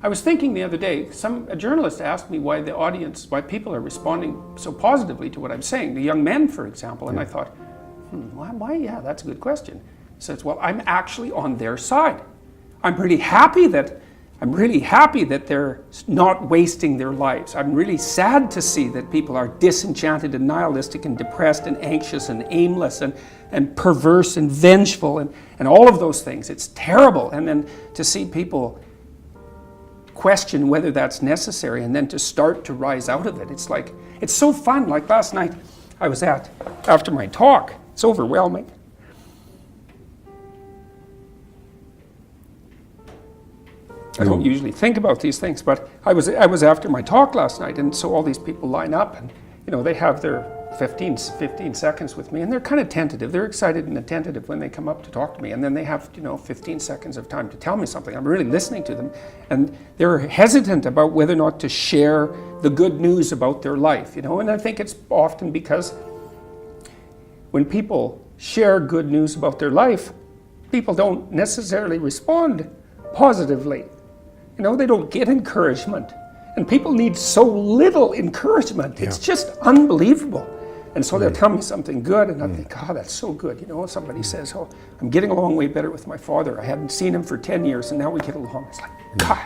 I was thinking the other day, a journalist asked me why why people are responding so positively to what I'm saying, the young men, for example, and I thought, why? Yeah, that's a good question. He says, well, I'm actually on their side. I'm really happy that they're not wasting their lives. I'm really sad to see that people are disenchanted and nihilistic and depressed and anxious and aimless and perverse and vengeful and all of those things. It's terrible. And then to see people question whether that's necessary and then to start to rise out of it. It's like, it's so fun. Like last night I was after my talk, it's overwhelming. I don't usually think about these things, but I was after my talk last night, and so all these people line up, and they have their 15 seconds with me, and they're kind of tentative. They're excited and attentive when they come up to talk to me, and then they have 15 seconds of time to tell me something. I'm really listening to them, and they're hesitant about whether or not to share the good news about their life, and I think it's often because when people share good news about their life, people don't necessarily respond positively. They don't get encouragement. And people need so little encouragement. It's just unbelievable. And so they'll tell me something good, and I think, oh, that's so good. Somebody says, oh, I'm getting along way better with my father. I hadn't seen him for 10 years, and now we get along. It's like, God,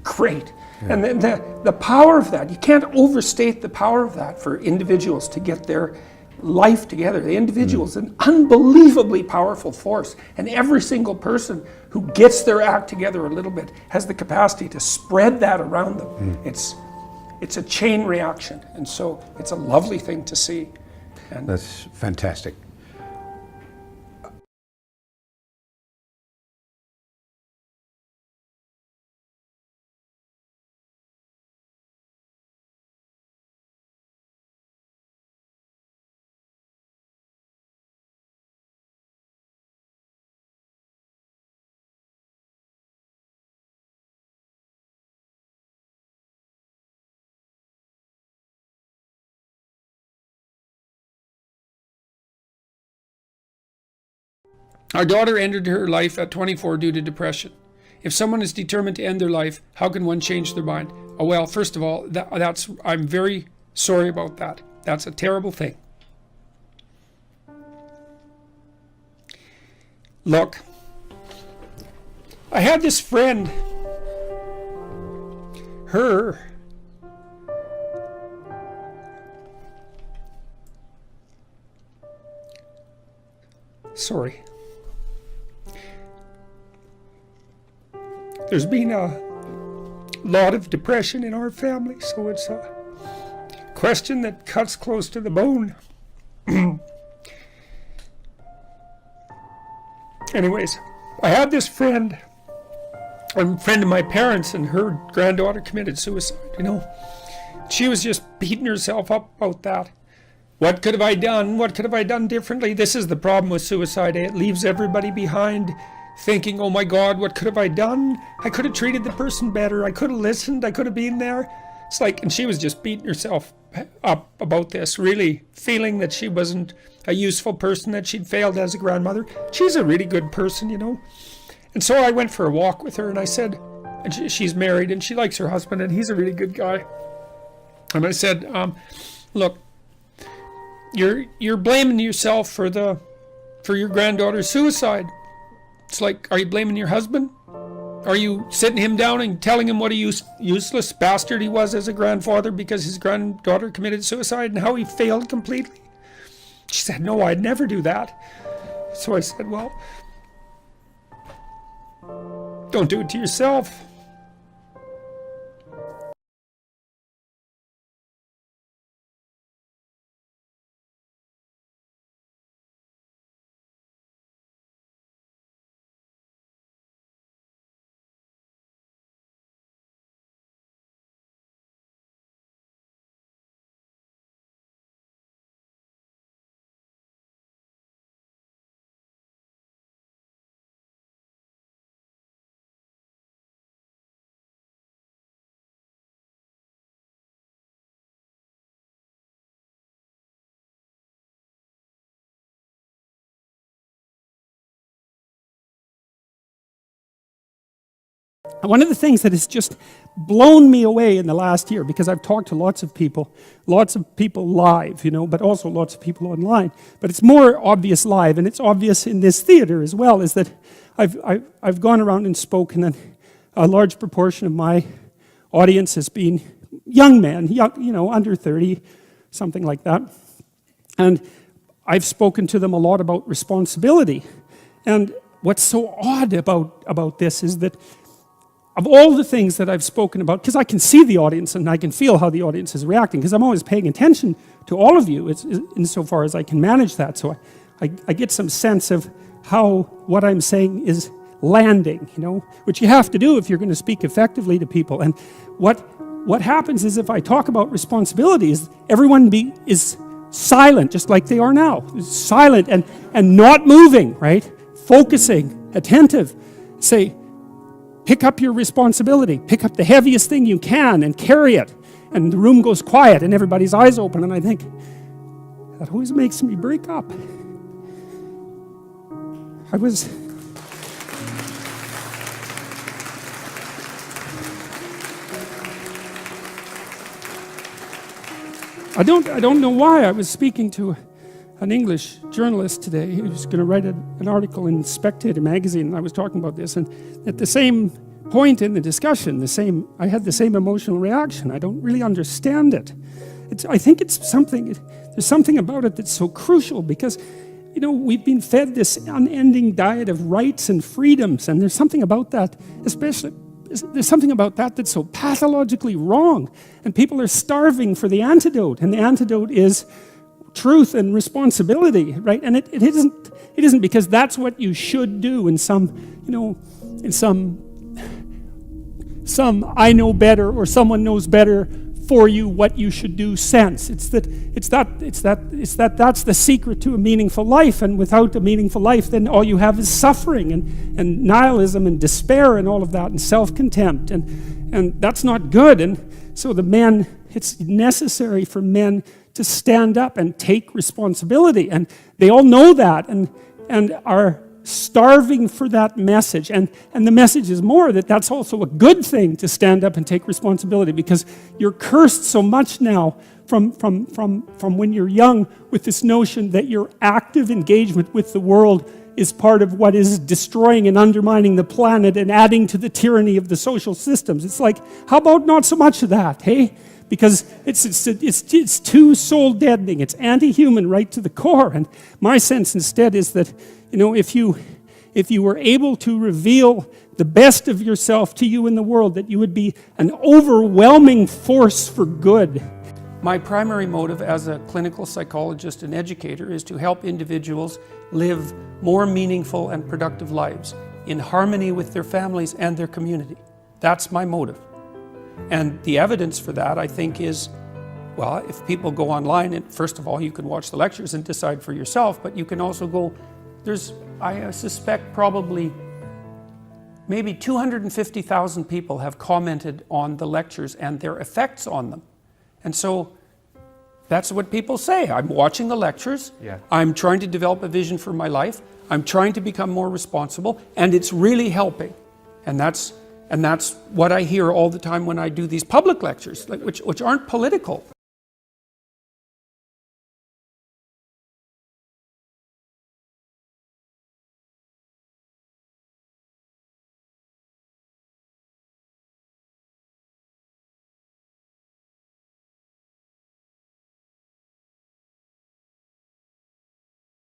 great. And then the power of that, you can't overstate the power of that for individuals to get their life together. The individual is an unbelievably powerful force, and every single person who gets their act together a little bit has the capacity to spread that around them. It's a chain reaction, and so it's a lovely thing to see. And that's fantastic. Our daughter ended her life at 24 due to depression. If someone is determined to end their life, how can one change their mind? Oh, well, first of all, I'm very sorry about that. That's a terrible thing. Look, I had this friend, sorry. There's been a lot of depression in our family, so it's a question that cuts close to the bone. Anyways, I had this friend, a friend of my parents, and her granddaughter committed suicide, She was just beating herself up about that. What could have I done? What could have I done differently? This is the problem with suicide. It leaves everybody behind thinking, oh my God, what could have I done? I could have treated the person better. I could have listened. I could have been there. It's like, and she was just beating herself up about this, really feeling that she wasn't a useful person, that she'd failed as a grandmother. She's a really good person, And so I went for a walk with her, and I said, and she's married and she likes her husband, and he's a really good guy. And I said, look, you're blaming yourself for your granddaughter's suicide. It's like, are you blaming your husband? Are you sitting him down and telling him what a useless bastard he was as a grandfather because his granddaughter committed suicide and how he failed completely? She said, no, I'd never do that. So I said, well, don't do it to yourself. One of the things that has just blown me away in the last year, because I've talked to lots of people live, but also lots of people online, but it's more obvious live, and it's obvious in this theater as well, is that I've gone around and spoken, and a large proportion of my audience has been young men, under 30, something like that. And I've spoken to them a lot about responsibility. And what's so odd about this is that of all the things that I've spoken about, because I can see the audience and I can feel how the audience is reacting, because I'm always paying attention to all of you insofar as I can manage that. So I get some sense of how what I'm saying is landing, which you have to do if you're going to speak effectively to people. And what happens is, if I talk about responsibilities, everyone is silent, just like they are now. Silent and not moving, right? Focusing, attentive. Say, pick up your responsibility. Pick up the heaviest thing you can and carry it. And the room goes quiet and everybody's eyes open. And I think, that always makes me break up. I don't know why. I was speaking to an English journalist today who was going to write an article in Spectator magazine, and I was talking about this, and at the same point in the discussion, I had the same emotional reaction. I don't really understand it. I think there's something about it that's so crucial, because we've been fed this unending diet of rights and freedoms, and there's something about that, there's something about that that's so pathologically wrong, and people are starving for the antidote, and the antidote is truth and responsibility, right? And it isn't because that's what you should do in some I know better or someone knows better for you what you should do sense. It's that that's the secret to a meaningful life, and without a meaningful life, then all you have is suffering and nihilism and despair and all of that, and self-contempt, and that's not good. And so it's necessary for men to stand up and take responsibility, and they all know that and are starving for that message, and the message is more that that's also a good thing, to stand up and take responsibility, because you're cursed so much now from when you're young with this notion that your active engagement with the world is part of what is destroying and undermining the planet and adding to the tyranny of the social systems. It's like, how about not so much of that, hey? Because it's too soul deadening. It's anti-human right to the core. And my sense instead is that, if you were able to reveal the best of yourself to you in the world, that you would be an overwhelming force for good. My primary motive as a clinical psychologist and educator is to help individuals live more meaningful and productive lives in harmony with their families and their community. That's my motive. And the evidence for that, I think, is, well, if people go online, and first of all, you can watch the lectures and decide for yourself, but you can also go, I suspect probably maybe 250,000 people have commented on the lectures and their effects on them. And so that's what people say. I'm watching the lectures, I'm trying to develop a vision for my life, I'm trying to become more responsible, and it's really helping. And that's what I hear all the time when I do these public lectures, which aren't political.